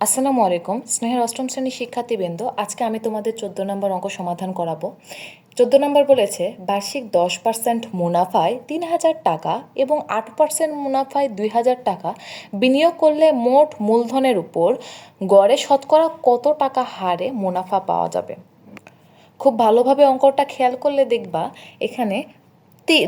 আসসালামু আলাইকুম স্নেহের অষ্টম শ্রেণীর শিক্ষার্থীবৃন্দ, আজকে আমি তোমাদের 14 নম্বর অঙ্ক সমাধান করাবো। 14 নম্বর বলেছে বার্ষিক 10% মুনাফায় 3,000 টাকা এবং 8% মুনাফায় 2,000 টাকা বিনিয়োগ করলে মোট মূলধনের উপর গড়ে শতকরা কত টাকা হারে মুনাফা পাওয়া যাবে। খুব ভালোভাবে অঙ্কটা খেয়াল করলে দেখবা এখানে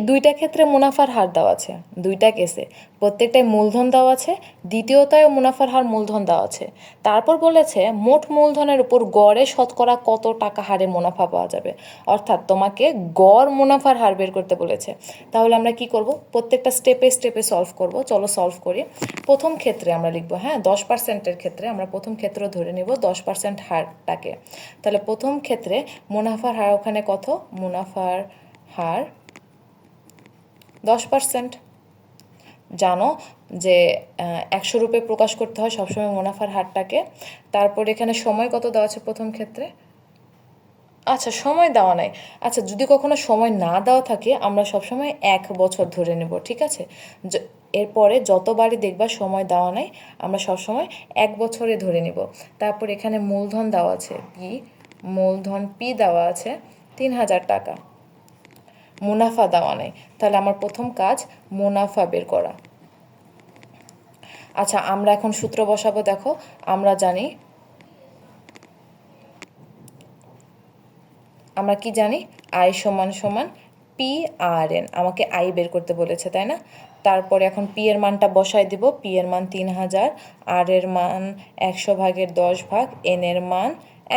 দুইটা ক্ষেত্রে মুনাফার হার দেওয়া আছে, দুইটা কেসে প্রত্যেকটাই মূলধন দেওয়া আছে, দ্বিতীয়টায় মুনাফার হার মূলধন দেওয়া আছে। তারপর বলেছে মোট মূলধনের উপর গড়ে শতকরা কত টাকা হারে মুনাফা পাওয়া যাবে, অর্থাৎ তোমাকে গড় মুনাফার হার বের করতে বলেছে। তাহলে আমরা কি করব, প্রত্যেকটা স্টেপে স্টেপে সলভ করব। চলো সলভ করি। প্রথম ক্ষেত্রে আমরা লিখবো 10%-এর ক্ষেত্রে আমরা প্রথম ক্ষেত্র ধরে নিব 10% হারটাকে। তাহলে প্রথম ক্ষেত্রে মুনাফার হার ওখানে কত, মুনাফার হার 10%। জানো যে 100 রূপে প্রকাশ করতে হয় সবসময় মুনাফার হারটাকে। তারপর এখানে সময় কত দেওয়া আছে প্রথম ক্ষেত্রে, আচ্ছা সময় দেওয়া নাই। আচ্ছা যদি কখনো সময় না দেওয়া থাকে আমরা সবসময় 1 বছর ধরে নেব, ঠিক আছে। এরপরে যতবারই দেখবা সময় দেওয়া নাই আমরা সবসময় 1 বছরে ধরে নিব। তারপর এখানে মূলধন দেওয়া আছে পি, মূলধন পি দেওয়া আছে 3,000 টাকা, মুনাফা দেওয়া নেই। তাহলে আমার প্রথম কাজ মুনাফা বের করা। আচ্ছা আমরা এখন সূত্র বসাবো। দেখো আমরা জানি, আমরা কি জানি, আই সমান সমান পি আর এন। আমাকে আই বের করতে বলেছে তাই না। তারপরে এখন পি এর মানটা বসাই দিব। পি এর মান 3,000, আর এর মান 100/10 এন এর মান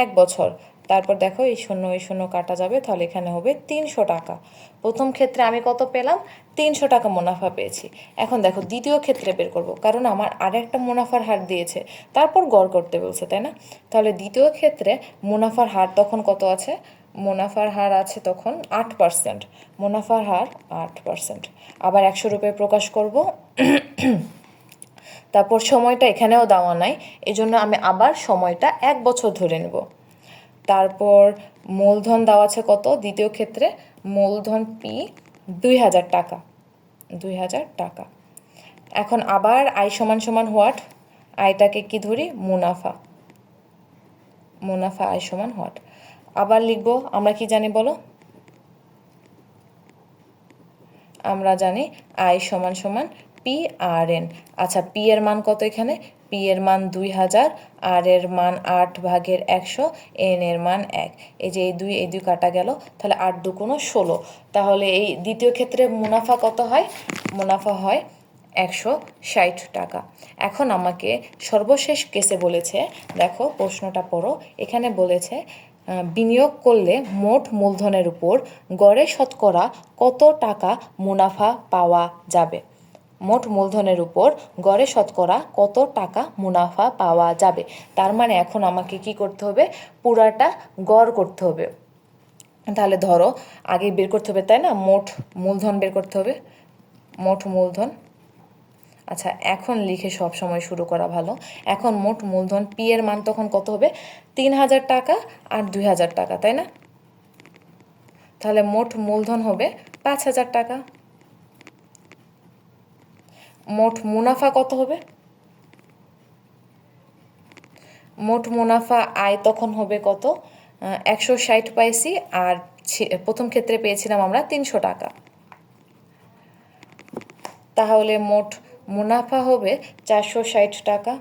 1 বছর। তারপর দেখো এই শূন্য কাটা যাবে, তাহলে এখানে হবে 300 টাকা। প্রথম ক্ষেত্রে আমি কত পেলাম, 300 টাকা মুনাফা পেয়েছি। এখন দেখো দ্বিতীয় ক্ষেত্রে বের করব, কারণ আমার আরেকটা মুনাফার হার দিয়েছে, তারপর গড় করতে বলছে তাই না। তাহলে দ্বিতীয় ক্ষেত্রে মুনাফার হার তখন কত আছে, মুনাফার হার আছে তখন 8%। মুনাফার হার 8%, আবার 100 রূপে প্রকাশ করব। তারপর সময়টা এখানেও দেওয়া নাই, এই জন্য আমি আবার সময়টা 1 বছর ধরে নেব। তারপর মূলধন দেওয়া আছে কত দ্বিতীয় ক্ষেত্রে, মূলধন পি 2,000 টাকা, 2,000 টাকা। এখন আবার আই সমান সমান হোয়াট, আইটাকে কি ধরি, মুনাফা, মুনাফা আই সমান হোয়াট। আবার লিখব, আমরা কি জানি বলো, আমরা জানি আই সমান সমান পি আর এন। আচ্ছা পি এর মান কত এখানে, পি এর মান 2,000, আর এর মান 8/100, এন এর মান 1। এই যে এই দুই কাটা গেল, তাহলে 8 × 2 = 16। তাহলে এই দ্বিতীয় ক্ষেত্রে মুনাফা কত হয়, মুনাফা হয় 160 টাকা। এখন আমাকে সর্বশেষ কেসে বলেছে, দেখো প্রশ্নটা পড়ো, এখানে বলেছে বিনিয়োগ করলে মোট মূলধনের উপর গড়ে শতকরা কত টাকা মুনাফা পাওয়া যাবে। মোট মূলধনের উপর গড়ে শতকরা কত টাকা মুনাফা পাওয়া যাবে। তার মানে এখন আমাকে কি করতে হবে, পুরাটা গড় করতে হবে। তাহলে ধরো আগে বের করতে হবে তাই না, মোট মূলধন বের করতে হবে, মোট মূলধন। আচ্ছা এখন লিখে সব সময় শুরু করা ভালো। এখন মোট মূলধন পি এর মান তখন কত হবে, 3,000 টাকা আর 2,000 টাকা তাই না। তাহলে মোট মূলধন হবে 5,000 টাকা। মোট মুনাফা কত হবে, মোট মুনাফা আয় তখন হবে কত, 160 পাইছি, আর প্রথম ক্ষেত্রে পেয়েছিলাম আমরা 300 টাকা। তাহলে মোট মুনাফা হবে 460 টাকা।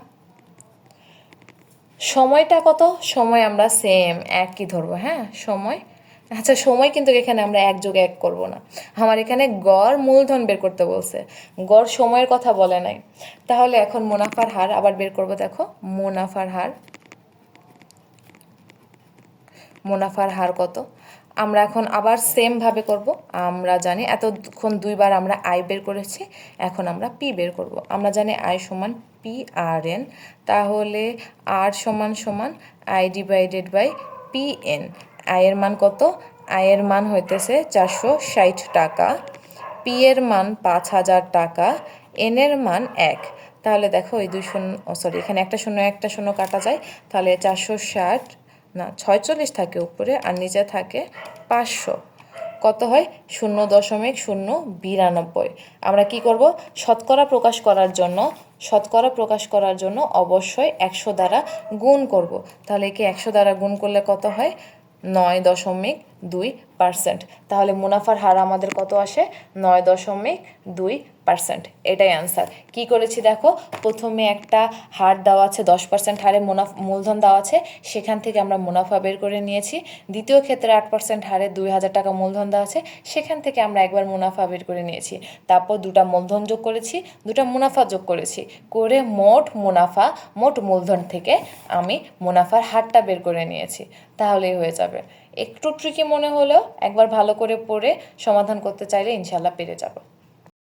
সময়টা কত, সময় আমরা সেম একই ধরবো, সময়। আচ্ছা সময় কিন্তু এখানে আমরা 1+1 করব না, আমার এখানে গড় মূলধন বের করতে বলছে, গড় সময়ের কথা বলে নাই। তাহলে এখন মুনাফার হার আবার বের করব। দেখো মুনাফার হার, মুনাফার হার কত, আমরা এখন আবার সেম ভাবে করব। আমরা জানি এতক্ষণ দুইবার আমরা আই বের করেছি, এখন আমরা পি বের করব। আমরা জানি আই সমান পি আর এন, তাহলে আর সমান সমান আই / পি এন। আয়ের মান কত, আয়ের মান হইতেছে 460 টাকা, পি এর মান 5,000 টাকা, এন এর মান 1। তাহলে দেখো এই 2 শূন্য, সরি এখানে একটা শূন্য কাটা যায়, তাহলে 460 না 46 থাকে উপরে আর নিচে থাকে 500, কত হয় 0.092। আমরা কি করব, শতকরা প্রকাশ করার জন্য শতকরা প্রকাশ করার জন্য অবশ্যই 100 দ্বারা গুণ করব। তাহলে একে 100 দ্বারা গুণ করলে কত হয়? 9.2%। তাহলে মুনাফার হার আমাদের কত আসে? 9.2%। এটাই অ্যান্সার। কি করেছি দেখো, প্রথমে একটা হার দেওয়া আছে, 10% হারে মূলধন দেওয়া আছে, সেখান থেকে আমরা মুনাফা বের করে নিয়েছি। দ্বিতীয় ক্ষেত্রে 8% হারে 2000 টাকা মূলধন দেওয়া আছে, সেখান থেকে আমরা একবার মুনাফা বের করে নিয়েছি। তারপর দুটা মূলধন যোগ করেছি, দুটা মুনাফা যোগ করেছি, করে মোট মুনাফা, মোট মূলধন থেকে আমি মুনাফার হারটা বের করে নিয়েছি। তাহলেই হয়ে যাবে। একটু ট্রিকি মনে হলেও একবার ভালো করে পড়ে সমাধান করতে চাইলে ইনশাল্লাহ পেরে যাবো।